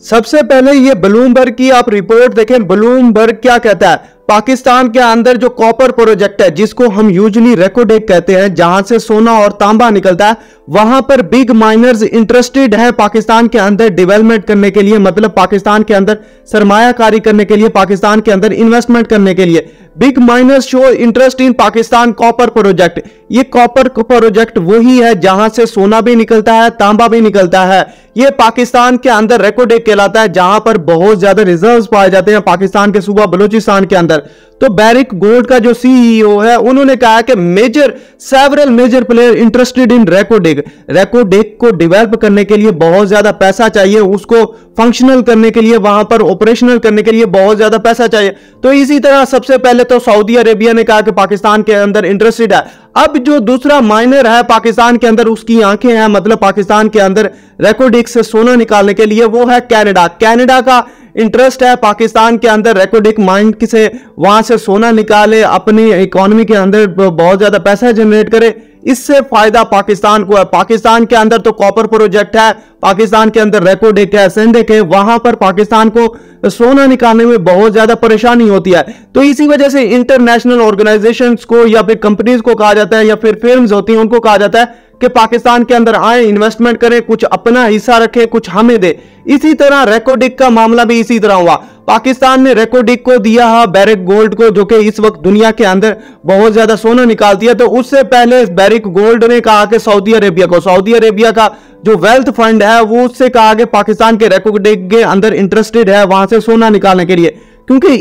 सबसे पहले ये ब्लूमबर्ग की आप रिपोर्ट देखें। ब्लूमबर्ग क्या कहता है, पाकिस्तान के अंदर जो कॉपर प्रोजेक्ट है, जिसको हम यूजुअली रेकोडेक कहते हैं, जहां से सोना और तांबा निकलता है, वहां पर बिग माइनर्स इंटरेस्टेड है पाकिस्तान के अंदर डेवलपमेंट करने के लिए, मतलब पाकिस्तान के अंदर सरमायाकारी करने के लिए, पाकिस्तान के अंदर इन्वेस्टमेंट करने के लिए। Big miners show interest in Pakistan copper project. ये कॉपर प्रोजेक्ट वही है जहां से सोना भी निकलता है, तांबा भी निकलता है। ये पाकिस्तान के अंदर रेकोडेक कहलाता है, जहां पर बहुत ज्यादा रिजर्व्स पाए जाते हैं पाकिस्तान के सूबा बलूचिस्तान के अंदर। तो बैरिक गोल्ड का जो सीईओ है, उन्होंने कहा कि several major player interested in Reko Diq. Reko Diq को डेवलप करने के लिए बहुत ज्यादा पैसा चाहिए, उसको फंक्शनल करने के लिए, वहां पर ऑपरेशनल करने के लिए बहुत ज्यादा पैसा चाहिए। तो इसी तरह सबसे पहले तो सऊदी अरेबिया ने कहा कि पाकिस्तान के अंदर इंटरेस्टेड है। अब जो दूसरा माइनर है पाकिस्तान के अंदर, उसकी आंखें हैं, मतलब पाकिस्तान के अंदर रेकोडेक से सोना निकालने के लिए, वो है कनाडा। कनाडा का इंटरेस्ट है पाकिस्तान के अंदर रेकोडेक माइन से वहां से सोना निकाले, अपनी इकोनॉमी के अंदर बहुत ज्यादा पैसा जनरेट करे। इससे फायदा पाकिस्तान को है। पाकिस्तान के अंदर तो कॉपर प्रोजेक्ट है, पाकिस्तान के अंदर रेकोडेक है, सेंडेक है, वहां पर पाकिस्तान को सोना निकालने में बहुत ज्यादा परेशानी होती है। तो इसी वजह से इंटरनेशनल ऑर्गेनाइजेशंस को या फिर कंपनीज को कहा जाता है, या फिर फिर्म्स होती हैं उनको कहा जाता है कि पाकिस्तान के अंदर आए, इन्वेस्टमेंट करें, कुछ अपना हिस्सा रखें, कुछ हमें दे। इसी तरह रेकोडेक का मामला भी इसी तरह हुआ। पाकिस्तान ने रेकोडेक को दिया है बैरिक गोल्ड को, जो कि इस वक्त दुनिया के अंदर बहुत ज्यादा सोना निकालती है। तो उससे पहले बैरिक गोल्ड ने कहा कि सऊदी अरेबिया का जो वेल्थ फंड है, वो उससे कहा कि पाकिस्तान के रेकोडेक के अंदर इंटरेस्टेड है वहां से सोना निकालने के लिए, क्योंकि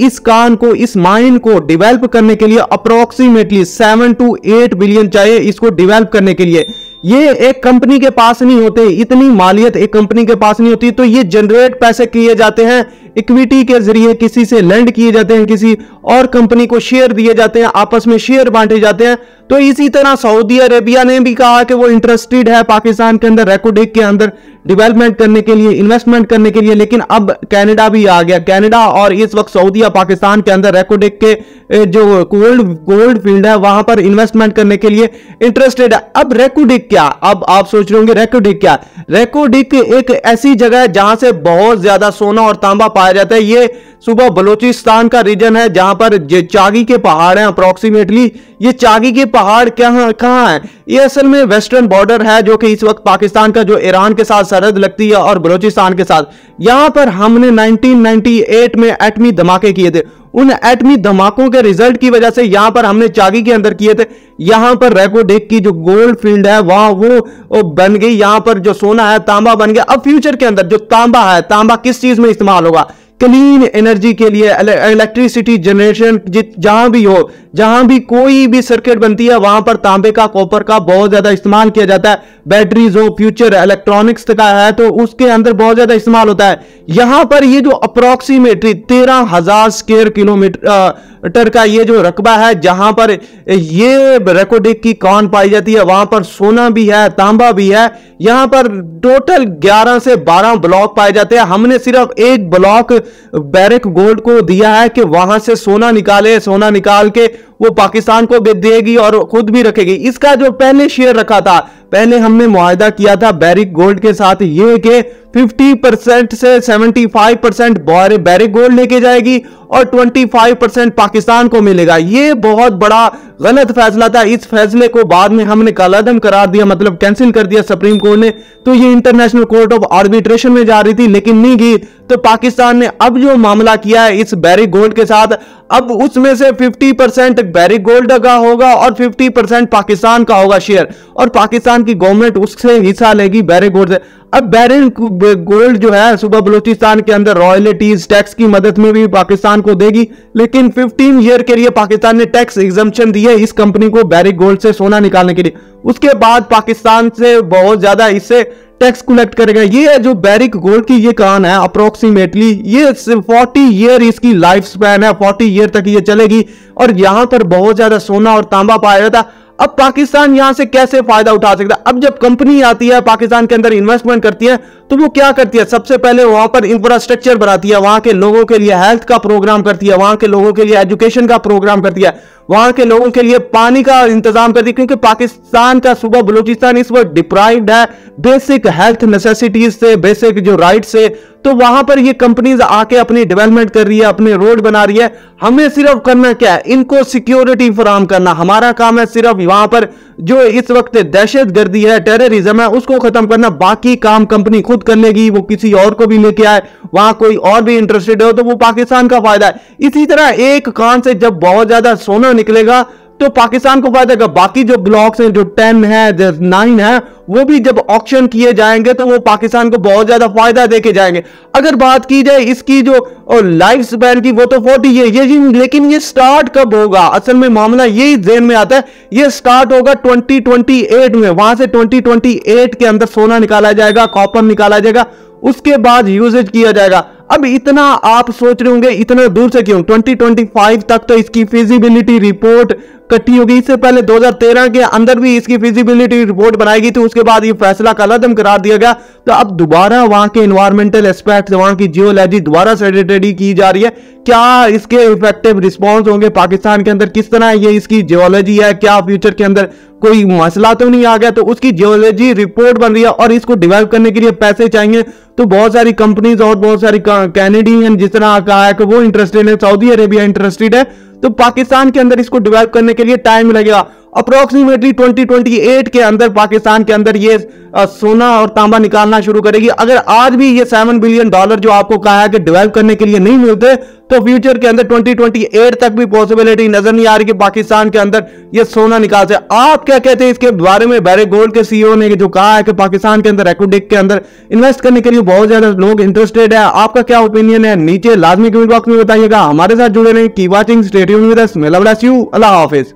इस माइन को डेवलप करने के लिए अप्रोक्सीमेटली 7 to 8 बिलियन चाहिए इसको डेवलप करने के लिए। ये एक कंपनी के पास नहीं होते, इतनी मालियत एक कंपनी के पास नहीं होती। तो ये जनरेट पैसे किए जाते हैं इक्विटी के जरिए, किसी से लेंड किए जाते हैं, किसी और कंपनी को शेयर दिए जाते हैं, आपस में शेयर बांटे जाते हैं। तो इसी तरह सऊदी अरेबिया ने भी कहा कि वो इंटरेस्टेड है पाकिस्तान के अंदर रेकोडेक के अंदर डेवलपमेंट करने के लिए, इन्वेस्टमेंट करने के लिए। लेकिन अब कनाडा भी आ गया। कनाडा और इस वक्त सऊदी पाकिस्तान के अंदर रेकोडेक के जो गोल्ड फील्ड है वहां पर इन्वेस्टमेंट करने के लिए इंटरेस्टेड है। अब रेकोडेक क्या? अब आप सोच रहे होंगे रेकोडेक क्या? रेकोडेक एक ऐसी जगह है जहां से बहुत ज्यादा सोना और तांबा पाया जाता है। ये सुबह बलूचिस्तान का रीजन है जहां पर चागी के पहाड़ हैं अप्रोक्सीमेटली। ये चागी के पहाड़ कहां है? ये असल में वेस्टर्न बॉर्डर है, जो कि इस वक्त पाकिस्तान का जो ईरान के साथ सरहद लगती है और बलूचिस्तान के साथ। यहां पर हमने 1998 में एटमी धमाके किए थे। उन एटमी धमाकों के रिजल्ट की वजह से यहां पर हमने चागी के अंदर किए थे। यहां पर रेकोडेक की जो गोल्ड फील्ड है वहां वो बन गई। यहां पर जो सोना है तांबा बन गया। अब फ्यूचर के अंदर जो तांबा है, तांबा किस चीज में इस्तेमाल होगा? क्लीन एनर्जी के लिए, इलेक्ट्रिसिटी जनरेशन, जहां भी हो, जहां भी कोई भी सर्किट बनती है वहां पर तांबे का, कॉपर का बहुत ज्यादा इस्तेमाल किया जाता है। बैटरीज हो, फ्यूचर इलेक्ट्रॉनिक्स का है तो उसके अंदर बहुत ज्यादा इस्तेमाल होता है। यहां पर ये जो अप्रोक्सीमेटली 13,000 स्क्वायर किलोमीटर का ये जो रकबा है जहां पर ये रेकोडेक की कॉन पाई जाती है, वहां पर सोना भी है, तांबा भी है। यहां पर टोटल 11 से 12 ब्लॉक पाए जाते हैं। हमने सिर्फ एक ब्लॉक बैरिक गोल्ड को दिया है कि वहां से सोना निकाले, सोना निकाल के वो पाकिस्तान को भी देगी और खुद भी रखेगी। इसका जो पहले शेयर रखा था, पहले हमने मुआहदा किया था बैरिक गोल्ड के साथ ये कि 50% से 75% बैरिक गोल्ड लेके जाएगी और 25% पाकिस्तान को मिलेगा। ये बहुत बड़ा गलत फैसला था। इस फैसले को बाद में हमने कलअदम करार दिया, मतलब कैंसिल कर दिया सुप्रीम कोर्ट ने। तो ये इंटरनेशनल कोर्ट ऑफ आर्बिट्रेशन में जा रही थी लेकिन नहीं गई। तो पाकिस्तान ने अब जो मामला किया है इस बैरिक गोल्ड के साथ, अब उसमें से 50% बैरिक गोल्ड का होगा और 50% पाकिस्तान का होगा शेयर, और पाकिस्तान की गवर्नमेंट उससे हिस्सा लेगी बैरिक गोल्ड से। अब बैरिक गोल्ड जो है सुबह बलूचिस्तान के अंदर रॉयल्टीज टैक्स की मदद में भी पाकिस्तान को देगी, लेकिन 15 ईयर के लिए पाकिस्तान ने टैक्स एग्जम्पशन दी है इस कंपनी को बैरिक गोल्ड से सोना निकालने के लिए। उसके बाद पाकिस्तान से बहुत ज्यादा इससे टैक्स कलेक्ट करेगा। ये जो बैरिक गोल्ड की ये कान है अप्रोक्सीमेटली ये 40 ईयर इसकी लाइफ स्पैन है, 40 ईयर तक ये चलेगी और यहां पर बहुत ज्यादा सोना और तांबा पाया जाता है। अब पाकिस्तान यहां से कैसे फायदा उठा सकता है? अब जब कंपनी आती है पाकिस्तान के अंदर इन्वेस्टमेंट करती है, तो वो क्या करती है, सबसे पहले वहां पर इंफ्रास्ट्रक्चर बनाती है, वहां के लोगों के लिए हेल्थ का प्रोग्राम करती है, वहां के लोगों के लिए एजुकेशन का प्रोग्राम करती है, वहां के लोगों के लिए पानी का इंतजाम करती है, क्योंकि पाकिस्तान का सूबा बलूचिस्तान इस वक्त डिप्राइव्ड है बेसिक हेल्थ नेसेसिटीज से, बेसिक जो राइट से। तो वहां पर ये कंपनीज आके अपनी डेवलपमेंट कर रही है, अपने रोड बना रही है। हमें सिर्फ करना क्या है, इनको सिक्योरिटी फराहम करना। हमारा काम है सिर्फ वहां पर जो इस वक्त दहशतगर्दी है, टेररिज्म है, उसको खत्म करना। बाकी काम कंपनी खुद कर लेगी, वो किसी और को भी लेके आए, वहां कोई और भी इंटरेस्टेड हो तो वो पाकिस्तान का फायदा है। इसी तरह एक कान से जब बहुत ज्यादा सोना निकलेगा तो पाकिस्तान को फायदा है। बाकी जो ब्लॉक्स हैं, जो 10 है, 9 है, वो भी जब ऑक्शन किए जाएंगे तो वो पाकिस्तान को बहुत ज्यादा फायदा देके जाएंगे। अगर बात की जाए इसकी जो लाइफ स्पैन की, वो तो 40 है ये, लेकिन ये स्टार्ट कब होगा, असल में मामला यही ज़हन में आता है। ये स्टार्ट होगा 2028 में, वहां से 2028 के अंदर सोना निकाला जाएगा, कॉपर निकाला जाएगा, उसके बाद यूजेज किया जाएगा। अब इतना आप सोच रहे होंगे इतना दूर से क्यों, 2025 तक तो इसकी फिजिबिलिटी रिपोर्ट कटी होगी। इससे पहले 2013 के अंदर भी इसकी फिजिबिलिटी रिपोर्ट बनाएगी, तो उसके बाद ये फैसला कलअदम करार दिया गया। तो अब दोबारा वहां के एनवायरमेंटल एस्पेक्ट, वहां की जियोलॉजी दोबारा स्टडी की जा रही है। क्या इसके इफेक्टिव रिस्पॉन्स होंगे पाकिस्तान के अंदर, किस तरह ये इसकी जियोलॉजी है, क्या फ्यूचर के अंदर कोई मसला तो नहीं आ गया। तो उसकी जियोलॉजी रिपोर्ट बन रही है और इसको डेवलप करने के लिए पैसे चाहिए। तो बहुत सारी कंपनीज और बहुत सारी कैनेडियन जिस तरह कहा है कि वो इंटरेस्टेड है, सऊदी अरेबिया इंटरेस्टेड है, तो पाकिस्तान के अंदर इसको डेवलप करने के लिए टाइम लगेगा। अप्रोक्सीमेटली 2028 के अंदर पाकिस्तान के अंदर ये सोना और तांबा निकालना शुरू करेगी। अगर आज भी ये $7 बिलियन जो आपको कहा है कि डेवलप करने के लिए नहीं मिलते, तो फ्यूचर के अंदर 2028 तक भी पॉसिबिलिटी नजर नहीं आ रही कि पाकिस्तान के अंदर ये सोना निकाल से। आप क्या कहते हैं इसके बारे में? बैरिक गोल्ड के सीईओ ने जो कहा है कि पाकिस्तान के अंदर रेकोडिक के अंदर इन्वेस्ट करने के लिए बहुत ज्यादा लोग इंटरेस्टेड है। आपका क्या ओपिनियन है नीचे लाजमी कमेंट बॉक्स में बताइएगा। हमारे साथ जुड़े रहें, keep watching, stay tuned with us. may Allah bless you। Allah Hafiz.